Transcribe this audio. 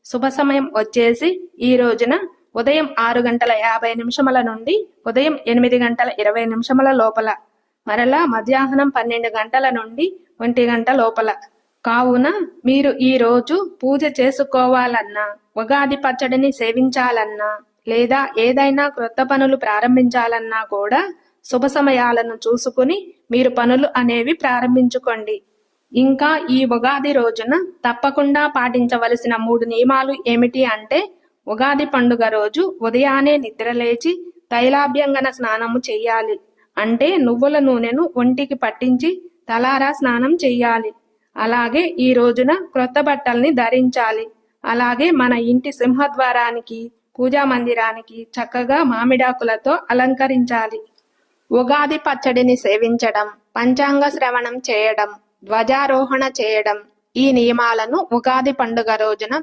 శుభ సమయం వచ్చేసి ఈ రోజున ఉదయం 6:50 నుండి ఉదయం 8:20 లోపల, మరలా మధ్యాహ్నం 12 గంటల నుండి 1 గంట లోపల. కావున మీరు ఈ రోజు పూజ చేసుకోవాలన్నా, ఉగాది పచ్చడిని సేవించాలన్నా, లేదా ఏదైనా క్రొత్త పనులు ప్రారంభించాలన్నా కూడా శుభ సమయాలను చూసుకుని మీరు పనులు అనేవి ప్రారంభించుకోండి. ఇంకా ఈ ఉగాది రోజున తప్పకుండా పాటించవలసిన 3 నియమాలు ఏమిటి అంటే, ఉగాది పండుగ రోజు ఉదయాన్నే నిద్రలేచి తైలాభ్యంగన స్నానము చెయ్యాలి. అంటే నువ్వుల నూనెను ఒంటికి పట్టించి తలారా స్నానం చెయ్యాలి. అలాగే ఈ రోజున క్రొత్త బట్టల్ని ధరించాలి. అలాగే మన ఇంటి సింహద్వారానికి, పూజా మందిరానికి చక్కగా మామిడాకులతో అలంకరించాలి. ఉగాది పచ్చడిని సేవించడం, పంచాంగ శ్రవణం చేయడం, ధ్వజారోహణ చేయడం, ఈ నియమాలను ఉగాది పండుగ రోజున